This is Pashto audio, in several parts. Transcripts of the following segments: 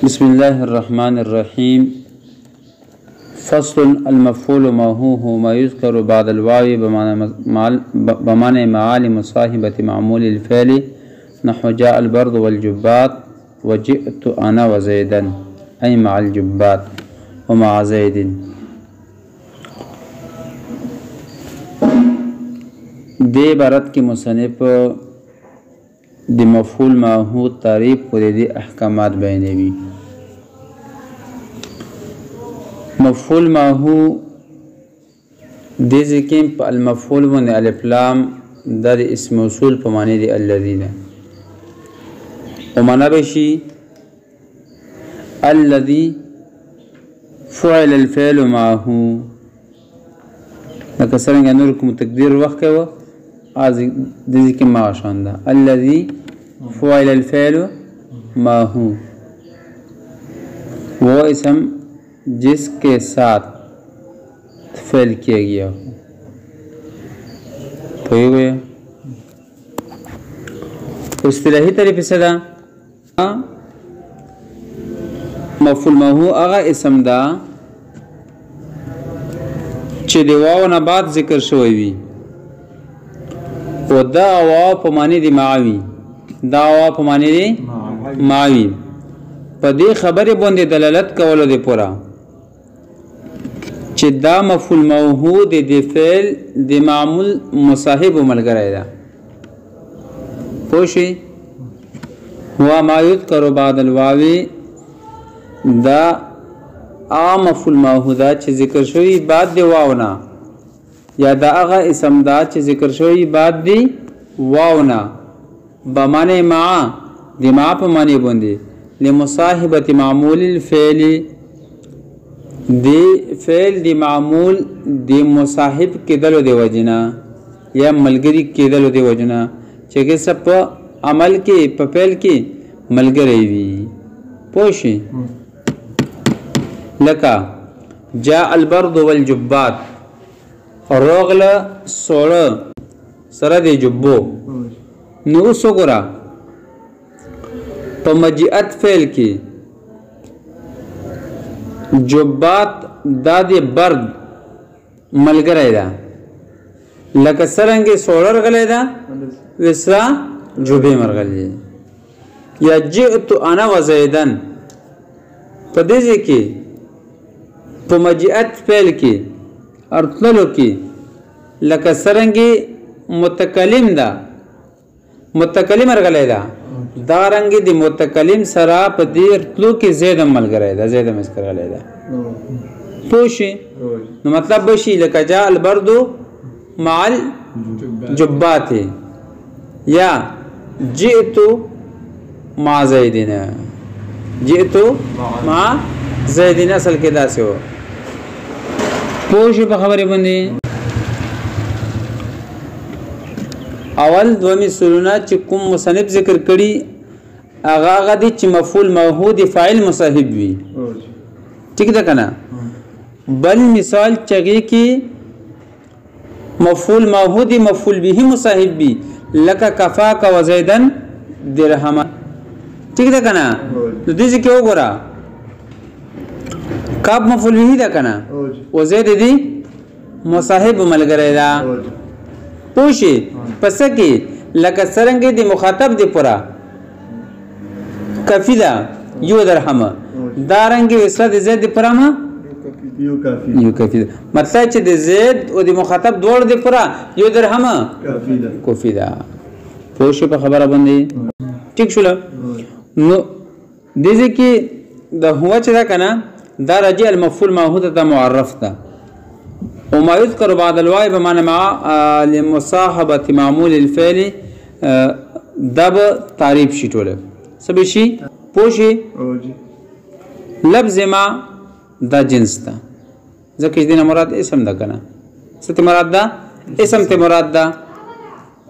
بسم الله الرحمن الرحيم. فصل المفعول ما هو ما يذكر بعد الواو بمعنى معالم مصاحبة معمول الفعل نحو جاء البرد والجبات وجئت أنا وزيدا أي مع الجبات ومع زيد. دې عبارت کې مصنف د مفعول ما هو تعریف او د احکامات بیانوي. مفعول ما هو د ذکر په المفعول باندې الف لام د اسم موصول په معنی دی الذين او معنا به شي الذي فعل الفعل معه لکه څنګه نور کوم تقدیر وخت کوي از د ذکر ما شان ده الذي فعل الفعل معه वो اسم जिसके साथ फेल किया गया हो इस्तिलाही तरीके से दा मफعول ما هو هغه اسم دا چې د واو نه بعد ذکر شوی وي او دا واو په معنی دی معوي دا واو په معنی دی معوي په دې خبره باندې دلالت کولو دی پورا چې دا مفعول موهو د فعل د معمول مصاحب ملګری ده پوښي هو ما يذكر بعد الواو دا مفعول موهو دا چې ذکر شوی بعد د واو نه یا دا هغه اسم دا چې ذکر شوی بعد دی واو نه بمعنی مع د ما په معنی باندې لمصاحبه معمول الفعل دی فعل دی معمول دی مصاحب کېدلو دی وجنا یا ملګری کېدلو دی وجنا چې څه په عمل کې په فعل کې ملګری وي پوښي لکه جاء البرد والجبات روغله سوړه سره دی جبو نو وسوګرا په مجیت فعل کې جبات دا دی برد ملګری ده لکه سرنګي سوړر غلې ده وسرا جوبې مرغلې یا جئت انا وزيدن په دې کې په مجیت فعل کې ارتلو کې لکه سرنګي متکلم ده متکلم مرغلې ده دا رنګ دی متکلم سره په دې ارتلو کې زید ملګری ده زید مسکر غلې ده پوښي نو مطلب بشي لکه جاء البرد مع الجبات یا جئت مع زيدين جئت مع زيدين اصل کې داسې و پوښي په خبره باندې اول دومی سلونه چې کوم مصنف ذکر کړي هغه د چې مفعول موهود فاعل مصاحب وي ٹھیک ده کنه بل مثال چغی کې مفعول موهود مفعول به مصاحب وي لکه کفاک وزیدن درهم ٹھیک ده کنه د دې کې وګوره کاب مفعول به ده کنه وزید دي مصاحب ملګری ده پوښي پس کې لکه څنګه دی مخاطب دی پورا کفیدا یو درهم دارنګ وسره د زید پرما یو کفیدا مطلب چې د زید او د مخاطب دوړ دی پورا یو درهم کفیدا پوښي په خبره باندې ٹھیک شول نو دې کې د هو چې دا کنه دا رجع المفعول موهود ته معرف ده وما يذكر بعد الواو بمعنى مع لمصاحبه معمول الفعل دب تعریف شي ټوله سبي شي پوشي لفظ ما دا جنس ده ځکه دې مراد اسم ده کنه ست مراد ده اسم ته مراد ده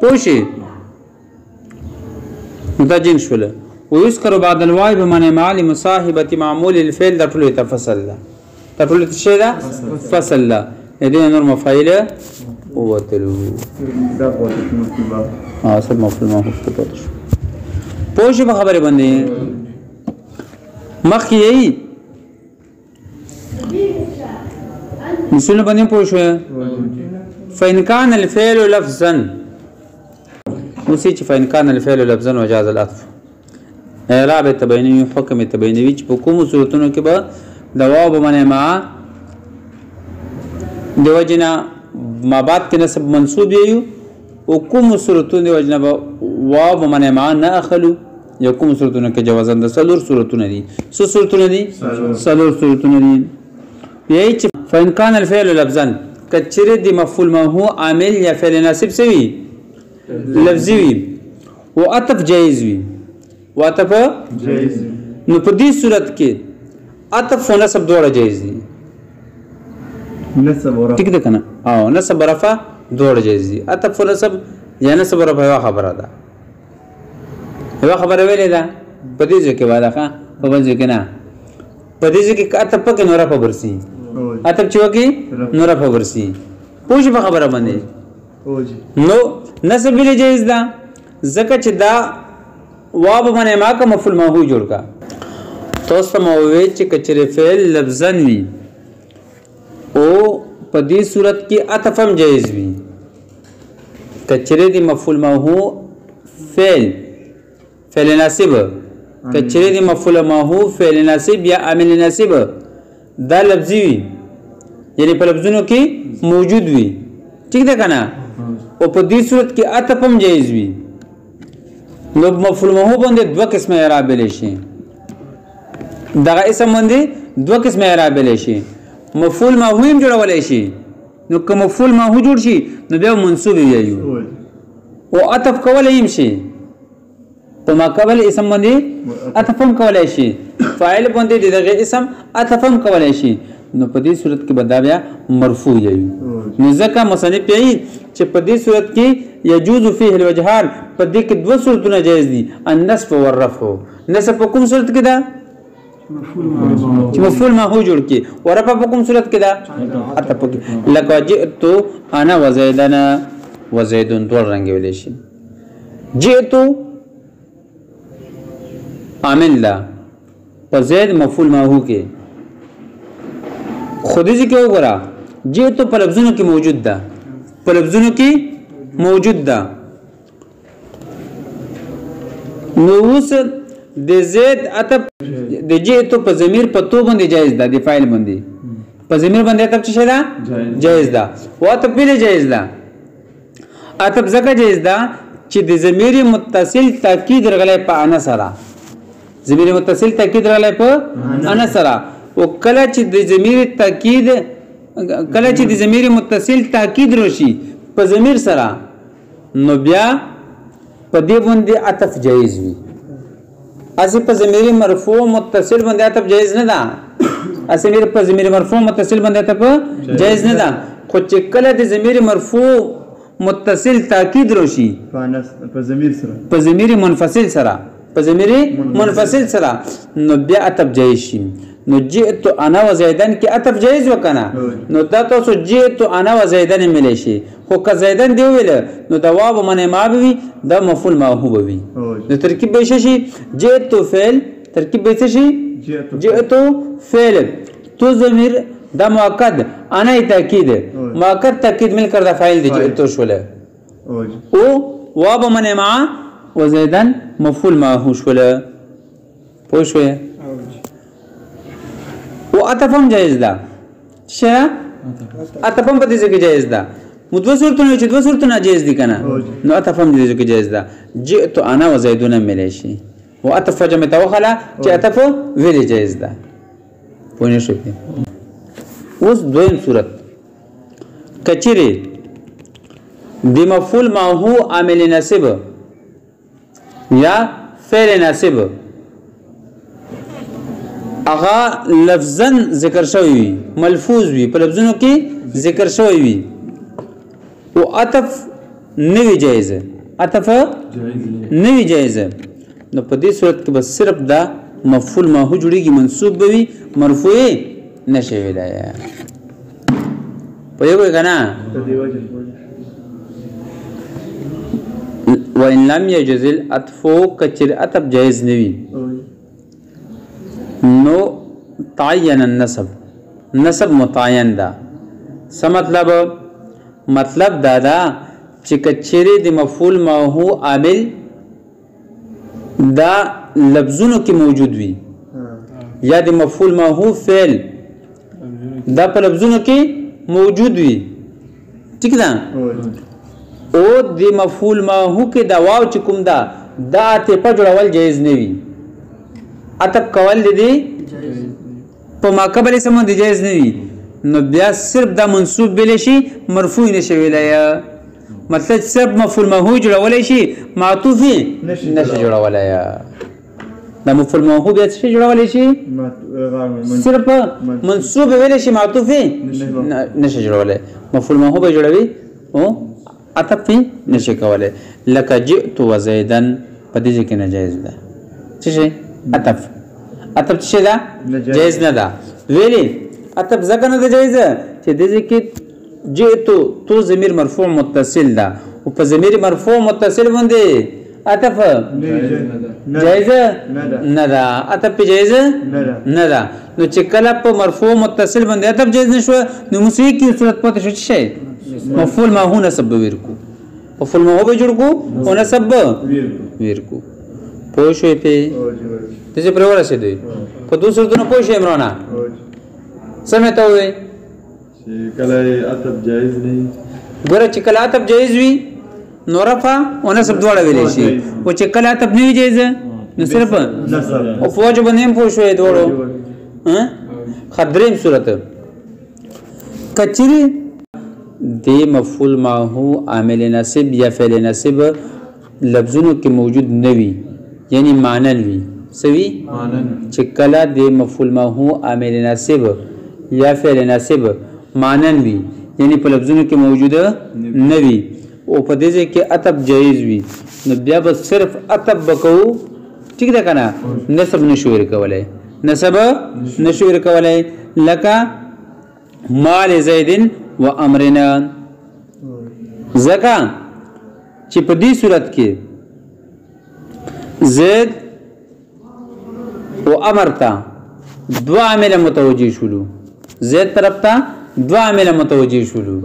پوشي دا جنس ولا ويذكر بعد الواو بمعنى مع لمصاحبه معمول الفعل دا ټوله تفصل ده دا ټوله څه ده فصل ده دې نور مفاعل وتلو دا اصل مفعول ما هو پوښ په خبره باندې مخ یې مثال باندې پوه شو فإن كان الفعل لفظا وسي چې فإن كان الفعل لفظا وجاز العطف اعراب تبینی حکم تبینی چې په کوم صورتونو کې به دواب باندې ما دیو جنا ما بعد کې نسب منصوب یو او کوم صورتونو دیو جنا واو باندې ما نه اخلو یا کوم صورتونو کې جوازن د سلور صورتونه دي څو صورتونه دي سلور صورتونه دي یی چې فإن كان الفعل لفظا کچره دی مفعول ما هو عامل یا فعل ناسب سوی لفظي وي او عطف جائز وي وعطف جائز نو په دې صورت کې عطف او نسب دواړه جائز دي نسب ورفع ټیک ده کنه او نسب ورفع دواړه جائز دي عطف او نسب یا نسب ورفع یو خبره ده یو خبره ویلې ده په دې ځکه واده ښه په بل ځکه نه په دې ځکه عطف پکې نور په برسي عطف چې وکی نور په برسي پوښ په خبره باندې نو نسب ویل جائز ده زکه چې دا واب باندې ما کا مفعول ما هو جوړ کا توسه مووي چې کچره فعل لفظن وي او په دې صورت کې عطف هم جائز وي کچره دی مفعول ما هو فعل ناسب کچره دی مفعول ما هو فعل ناسب یا عامل ناسب دا لفظي وي یعنی په لفظونو کې موجود وي ٹھیک ده کنه او په دې صورت کې عطف هم جائز وي نو مفعول ما هو باندې دوه قسمه اعراب لشي دغه اسم باندې دوه قسمه اعراب لشي مفعول ما هو هم جوړول شي نو کوم مفعول ما هو جوړ شي نو بیا منصوب وي او عطف کول هم شي په ما قبل اسم باندې عطف هم کولای شي فاعل باندې دغه اسم عطف هم کولای شي نو په دې صورت کې بدا بیا مرفوع وي نو ځکه مصنف یې چې په دې صورت کې يجوز فيه الوجهان په دې کې دوه صورتونه جائز دي النصب والرفع نصب په کوم صورت کې ده چې مفعول ما هو جوړ کې ورفع په کوم صورت کې ده عطف کې لکه جئت انا وزيدنا وزيد ټول رنگ ویل شي جئت عامل لا وزيد مفعول ما هو کې خودی ذکر وګرا جئت په لفظونو کې موجود ده په لفظونو کې موجود ده نو اوس د زید عطف د جئت په ضمیر په تو باندې جائز ده د فاعل باندې په ضمیر باندې عطف څه ده جائز ده او عطف به جائز ده عطف زکه جائز ده چې د ضمیر متصل تاکید رغلې په انا سره ضمیر متصل تاکید رغلې په انا سره او کله چې د ضمیر تاکید کله چې د ضمیر متصل تاکید راشي په ضمیر سره نو بیا په دې باندې عطف جائز وي اسی په ضمیر مرفوع متصل باندې عطف جائز نه ده اسی په ضمیر مرفوع متصل باندې عطف جائز نه ده خو چې کله د ضمیر مرفوع متصل تاکید راشي په ضمیر سره په ضمیر منفصل سره په ضمیر منفصل سره نو بیا عطف جائز شي نو جئت انا وزيدن کې عطف جائز وکنه نو دا تاسو جئت انا وزيدن ملي شي خو که زیدن دی ویل نو دا واو باندې ما به دا مفعول ما هو وي نو ترکیب به شي جئت فعل ترکیب به شي جئت فعل تو ضمیر دا مؤکد انا تاکید مؤکد تاکید مل کر دا فاعل دی جئت شوله او واو باندې ما وزيدن مفعول ما هو شوله پوه شوې او عطفم جائز ده شه عطفم په دې کې جائز ده مدو صورتونه چې دو صورتونه جائز دي کنه نو عطفم دې کې جائز ده جئت انا وزيدون ملشي او عطف جمع توخلا چې عطف ویل جائز ده پونه شو اوس دویم صورت کچره د مفعول ما هو عامل ناسب یا فعل ناسب اغا لفظا ذکر شوی وي ملفوظ وي په لفظونو کې ذکر شوی وي او عطف نوی جایز عطف نوی جایز نو په دې صورت کې بس صرف دا مفعول ما هو جوړيږي منصوب بوي مرفوع نشي ویلای په یو کنه وان لم يجوز العطف کچر عطف جایز نوی نو تعین النسب نسب متعین دا څه مطلب دا چې کچېرې د مفعول ما هو عامل دا لفظونو کې موجود وي یا د مفعول ما هو فعل دا په لفظونو کې موجود وي ٹھیک ده او د مفعول ما هو کې دا واو چې کوم دا ته په جوړول جایز نه وي اتب کول دي په ما قبل سم دي جایز نه وي نو بیا صرف دا منصوب بل شي مرفوع نشي ویلای مطلب صرف مفعول ما هو جوړول شي معطوف نشي جوړولای دا مفعول ما هو بیا څه جوړول شي صرف منصوب ویل شي معطوف نشي جوړولای مفعول ما هو به جوړوي او عطف نشي کولای لکه جئت وزيدا په دې کې ناجایز ده څه شي عطف څه ده جایز نه ده ویلي عطف ځکه نه ده جایز چې دې کې جئت تو ضمیر مرفوع متصل ده او په ضمیر مرفوع متصل باندې عطف جایز نه ده عطف جایز نه ده نو چې کله په مرفوع متصل باندې عطف جایز نشو نو موسیقي کی صورت پته شو شي مفعول ما هو نسب ورکو مفعول ما هو به جوړ کو او نسب ورکو پوه شئ په دې پر ورسې دی په دوه صورتونو پوه شئ عمران سمته وي چې کله عطف جایز نه ګوره چې کله عطف جایز وي نو رفع او نسب دواړه ویل شي او چې کله عطف نه وي جایز نو صرف او فوج باندې پوه شئ دوړو خدریم صورت کچری دی مفعول ما هو عامل نصب یا فعل نصب لفظونو کې موجود نوي یعنی معنی وي سوي چې کله دی مفعول ما هو عامل نصب یا فعل نصب معنی وي یعنی په لفظونو کې موجود نوي او په دې کې عطف جایز وي نو بیا به صرف عطف وکړو ٹھیک ده کنه نسب نشو ورکولای نسب نشو ورکولای لکه مال زید و امرنا زکا چې په دې صورت کې زید او امر ته دو عامل متوجي شولو زید طرف ته دو عامل متوجي شولو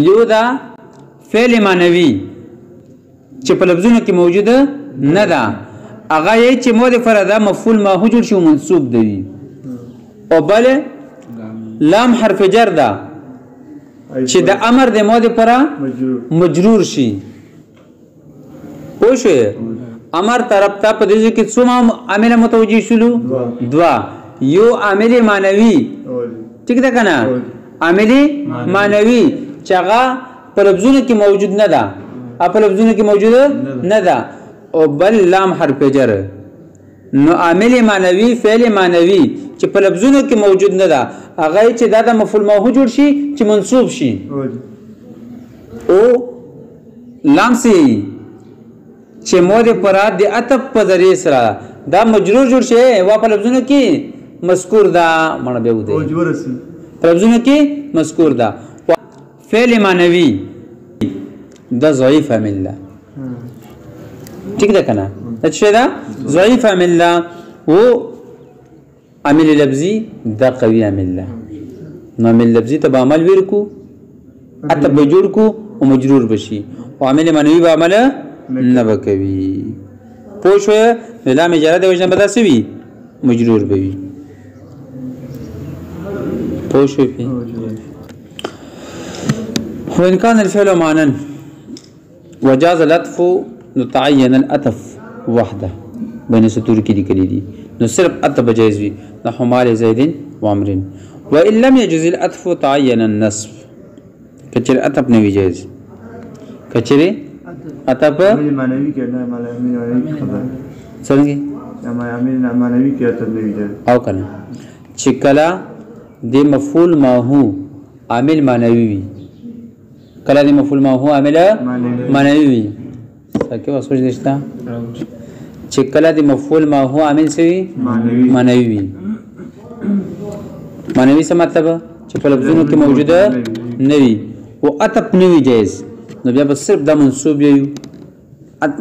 یو دا فعل معنوي چې په لفظونو کې موجوده نه ده هغه یې چې مو د فردا مفعول ما هو جوړ شي منصوب دی او بل لام حرف جر ده چې د امر د مو د پره مجرور شي پوه شئ امر طرف ته په دې کې څومره عامل متوجي شولو دوا یو عامل معنوي ٹھیک ده کنه عامل معنوي چې هغه په لفظونو کې موجود نه ده په لفظونو کې موجود نه ده او بل لام حرف جر نو عامل معنوي فعل معنوي چې په لفظونو کې موجود نه ده هغه چې دا د مفعول ما هو جوړ شي چې منصوب شي او لام سي چې مو د پرات د عطف په ذریعہ سره دا مجرور جوړ شي وا په لفظونو کې مذکور دا مړ به وده په لفظونو کې مذکور دا فعل معنوي دا ضعیف عامل ده ٹھیک ده کنه اچھا دا ضعیف عامل ده او عامل لفظي دا قوي عامل ده نو عامل لفظي ته عمل ورکو عطف به جوړ کو او مجرور بشي او عامل معنوي به عمل نه وکوي پوه شو لام اجاره د وجنه بدا سوي مجرور به وي پوه شو وإن كان الفعل معنا وجاز العطف نتعين العطف وحده بين سطور کې لیکلي دي نو صرف عطف جائز وي نحو مال زيد وعمر وإن لم يجوز العطف تعين النصب کچره عطف نه وي جائز کچره عطف معنوي کې نه معنوي خبر څنګه معنوي کې عطف نه وي جائز او کنه چې کله د مفعول ما هو عامل معنوي وي کله د مفعول ما هو عامل معنوي وي څه واسو دشتا چې کله د مفعول ما هو عامل سوي معنوي وي معنوي څه مطلب چې په لفظونو کې موجوده نه وي او عطف نه وي جائز نو بیا به صرف د منصوب یو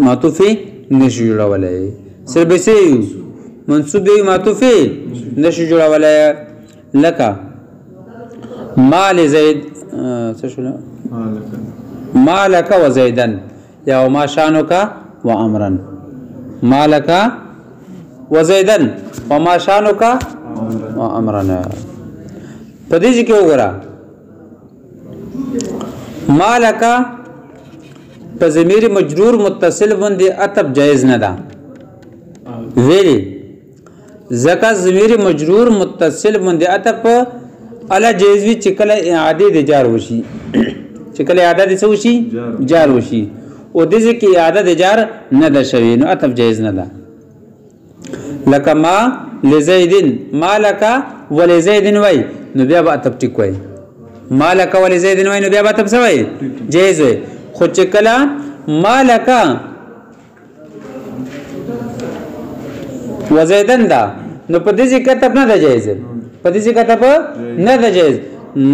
معطوف نشي جوړولای صرف به منصوب دی معطوف نشي جوړولای لکه مال زید څه شو مالک وزیدن یا ما شانک وامرا مالک وزیدن وما شانک وامرا په دې کې وګوره مالک په ضمیر مجرور متصل باندې عطف جایز نه ده ویلي زکه ضمیر مجرور متصل باندې عطف الا جایز وی چې کله اعاده د جار وشي چې کله اعاده د څه وشي جار وشي او د ځکه اعاده د جار نه ده شوی نو عطف جایز نه ده لکه ما لزیدن مالک ولزیدن وای نو بیا به عطف ټیک وای مالک ولزیدن وای نو بیا به عطف څه وای جایز وای خو چې کله مالک وزیدن دا نو په دې کې عطف نه ده جایز په دې کې عطف نه ده جایز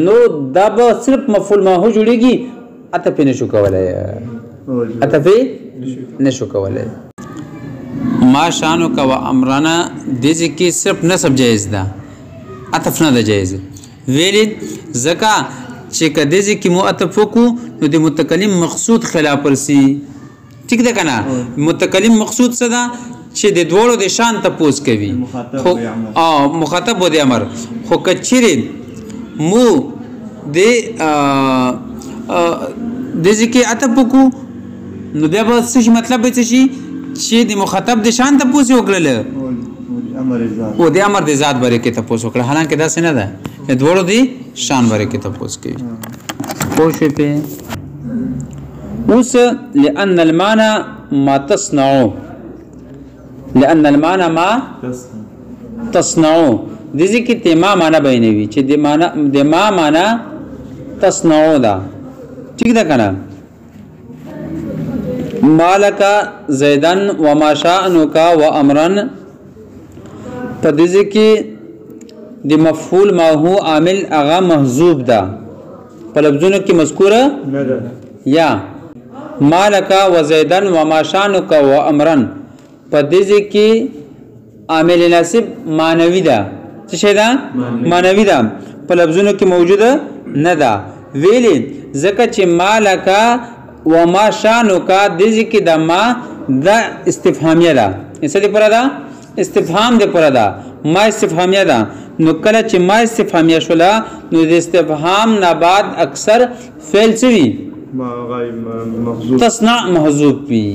نو دا به صرف مفعول ماهو جوړيږي عطف نه شو کولای عطف نه شو کولای ما شانو کا و امرنا دې کې صرف نسب جایز ده عطف نه ده جایز ویل زکا چې کدی کې مو عطف وکړو نو د متکلم مقصود خلاف ورسي ٹھیک ده کنه متکلم مقصود څه ده چې د دوړو د شان تپوس کوي مخاطب و د امر خو کچری مو د ذکر عطف کو نو بیا به څه مطلب به څه شي چې د مخاطب د شان تپوس وکړل او د امر د ذات باره کې تپوس وکړل حالانکه دا څه نه ده د دوړو د شان باره کې تپوس کوي خو شو په اوس لأن المعنى ما تصنعو لأن المعنى ما تصنعو د ذکر تما معنا بینوي چې د ما معنا تصنعو دا ٹھیک ده کنه مالک زیدن وما شأنک وامرن په د ذکر د مفعول ما هو عامل اغا محذوب ده په لفظونو کې مذکوره نه ده یا مالک وزیدن وما شأنک وامرن په دې کې عامل ناسب مانوي ده څه شي ده مانوي ده په لفظونو کې موجوده نه ده ویلي ځکه چې مالک و ما شانک دې کې د ما د استفهامیه ده څه دې پر ده استفهام دې پر ده ما استفهامیه ده نو کله چې ما استفهامیه شولا نو د استفهام نه بعد اکثر فعل څه وي تصنع محذوب وي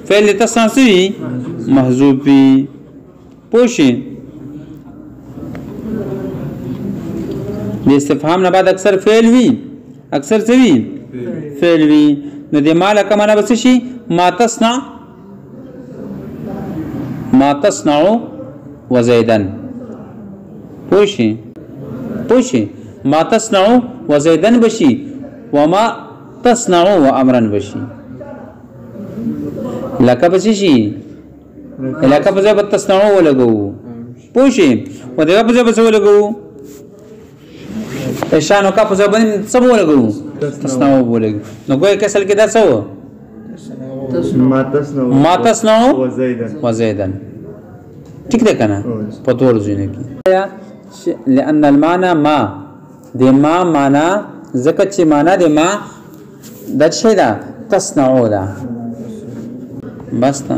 فعل تصنع څه وي محذوب وي پوښي د استفهام نه بعد اکثر فعل وي اکثر څه وي فعل وي نو د مالک معنا بس شي ما تصنع وزیدن پوښي ما تصنع وزیدن بشي وما تصنع وامرن بشي لکه بس شي لکه په ځای تصنع ولګو پوښي و دغه په ځای ولګو شانو کا په ځای باندې څه ولګو تصنع ولګو نو ګویا کسل کې دا څه ما تصنع وزیدن ٹھیک ده کنه په تور ځینې کې لأن المعنى ما د ما معنا زکه چې معنا د ما د څه ده تصنعو ده بس تا